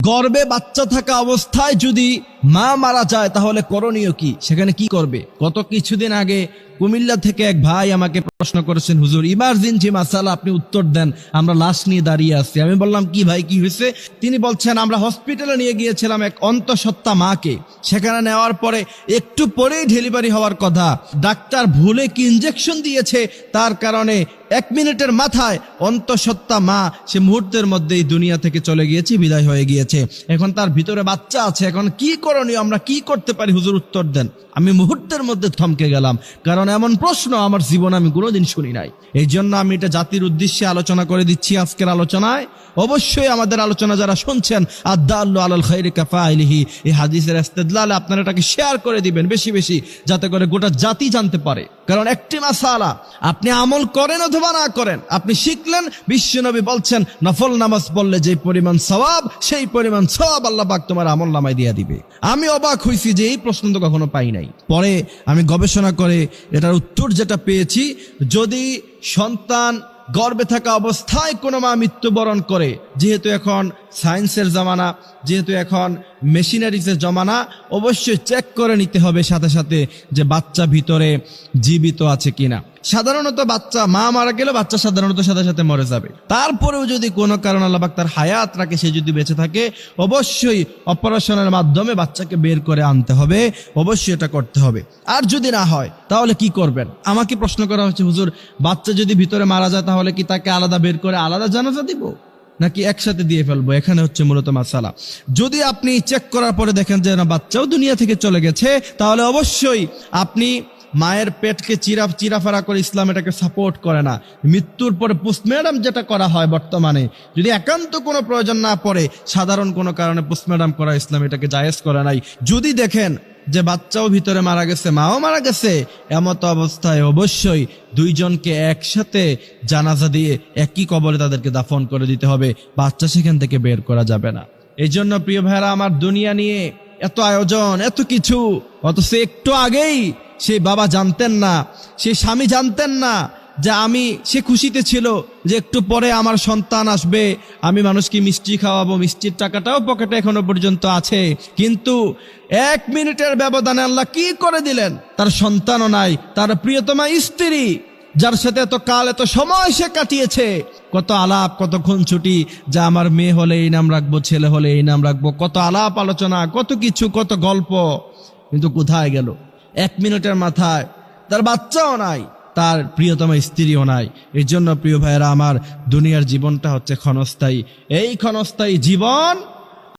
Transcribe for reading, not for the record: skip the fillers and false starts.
গর্ভে বাচ্চা থাকা অবস্থায় যদি মা মারা যায় তাহলে করণীয় কি, সেখানে কি করবে? গত কিছুদিন আগে কুমিল্লা থেকে এক ভাই আমাকে প্রশ্ন করেছেন, হুজুর ইমার্জেন্সি মাসালা, আপনি উত্তর দেন, আমরা লাশ নিয়ে দাঁড়িয়ে আছি। আমি বললাম কি ভাই, কি হয়েছে? তিনি বলছেন, আমরা হসপিটালে নিয়ে গিয়েছিলাম এক অন্তঃসত্ত্বা মাকে, সেখানে নেওয়ার পরে একটু পরেই ডেলিভারি হওয়ার কথা, ডাক্তার ভুলে কি ইনজেকশন দিয়েছে, তার কারণে 1 মিনিটের মাথায় অন্তঃসত্ত্বা মা সে মুহূর্তের মধ্যেই দুনিয়া থেকে চলে গিয়েছে, বিদায় হয়ে গিয়েছে। এখন তার ভিতরে বাচ্চা আছে, এখন কি করণীয়, আমরা কি করতে পারি হুজুর, উত্তর দেন। আমি মুহূর্তের মধ্যে থমকে গেলাম, কারণ এমন প্রশ্ন আমার জীবনে আমি কোনোদিন শুনি নাই। এই জন্য আমি এটা জাতির উদ্দেশ্যে আলোচনা করে দিচ্ছি আজকের আলোচনায়। অবশ্যই আমাদের আলোচনা যারা শুনছেন, আদ-দাল্লু আলাল খায়রি কাফাইলিহি, এই হাদিসের ইস্তেদলালে আপনারা এটাকে শেয়ার করে দিবেন বেশি বেশি, যাতে করে গোটা জাতি জানতে পারে। কারণ একটি মাসালা, আপনি আমল করেন অথবা না করেন, আপনি শিখলেন, বিশ্বনবী বলছেন নফল নামাজ পড়লে যে পরিমাণ সওয়াব, সেই পরিমাণ সওয়াব আল্লাহ পাক তোমার আমল নামায় দিয়ে দিবে। আমি অবাক হইছি যে এই প্রশ্ন তো কখনো পাই নাই। পরে আমি গবেষণা করে এটার উত্তর যেটা পেয়েছি, যদি সন্তান গর্ভে থাকা অবস্থায় কোনো মা মৃত্যুবরণ করে, যেহেতু এখন সায়েন্সের জামানা, যেহেতু এখন মেশিনারিজের জমানা, অবশ্যই চেক করে নিতে হবে সাথে সাথে যে বাচ্চা ভিতরে জীবিত আছে কিনা। সাধারণত বাচ্চা, মা মারা গেলে বাচ্চা সাধারণত সাথে সাথে মরে যাবে। তারপরেও যদি কোনো কারণ আল্লাহ পাক তার হায়াত রাখে, সে যদি বেঁচে থাকে, অবশ্যই অপারেশনের মাধ্যমে বাচ্চাকে বের করে আনতে হবে, অবশ্যই এটা করতে হবে। আর যদি না হয় তাহলে কি করবেন? আমাকে প্রশ্ন করা হচ্ছে, হুজুর বাচ্চা যদি ভিতরে মারা যায় তাহলে কি তাকে আলাদা বের করে আলাদা জানাজা দিব, নাকি একসাথে দিয়ে ফেলবো? এখানে হচ্ছে মূলত মাসালা। যদি আপনি চেক করার পরে দেখেন যে না, বাচ্চাও দুনিয়া থেকে চলে গেছে, তাহলে অবশ্যই আপনি মায়ের পেটকে চিরাফারা করে, ইসলাম এটাকে সাপোর্ট করে না। মৃত্যুর পরে পোস্টমর্টম যেটা করা হয় বর্তমানে, যদি একান্ত কোনো প্রয়োজন না পড়ে, সাধারণ কোনো কারণে পোস্টমর্টম করা, ইসলাম এটাকে জায়েজ করে নাই। যদি দেখেন যে বাচ্চাও ভিতরে মারা গেছে, মাও মারা গেছে, এমত অবস্থায় অবশ্যই দুইজনকে একসাথে জানাজা দিয়ে একই কবরে তাদেরকে দাফন করে দিতে হবে, বাচ্চা সেখান থেকে বের করা যাবে না। এই জন্য প্রিয় ভাইরা আমার, দুনিয়া নিয়ে এত আয়োজন, এত কিছু, অথচ একটু আগেই সেই বাবা জানতেন না, সেই স্বামী জানতেন না যে সে খুশিতে ছিল যে একটু পরে আমার সন্তান আসবে, আমি মানুষকে মিষ্টি খাওয়াবো, মিষ্টির টাকাটাও পকেটে এখনো পর্যন্ত আছে। কিন্তু 1 মিনিটের ব্যবধানে আল্লাহ কি করে দিলেন, তার সন্তানও নাই, তার প্রিয়তমা স্ত্রী, যার সাথে এত কাল এত সময় সে কাটিয়েছে, কত আলাপ, কত খুনছুটি, যা আমার মেয়ে হলে এই নাম রাখবো, ছেলে হলে এই নাম রাখবো, কত আলাপ আলোচনা, কত কিছু, কত গল্প, কিন্তু কোথায় গেল? 1 মিনিটের মাথায় তার বাচ্চাও নাই, তার প্রিয়তমা স্ত্রীও নাই। এই জন্য প্রিয় ভাইয়েরা আমার, দুনিয়ার জীবনটা হচ্ছে ক্ষণস্থায়ী। এই ক্ষণস্থায়ী জীবন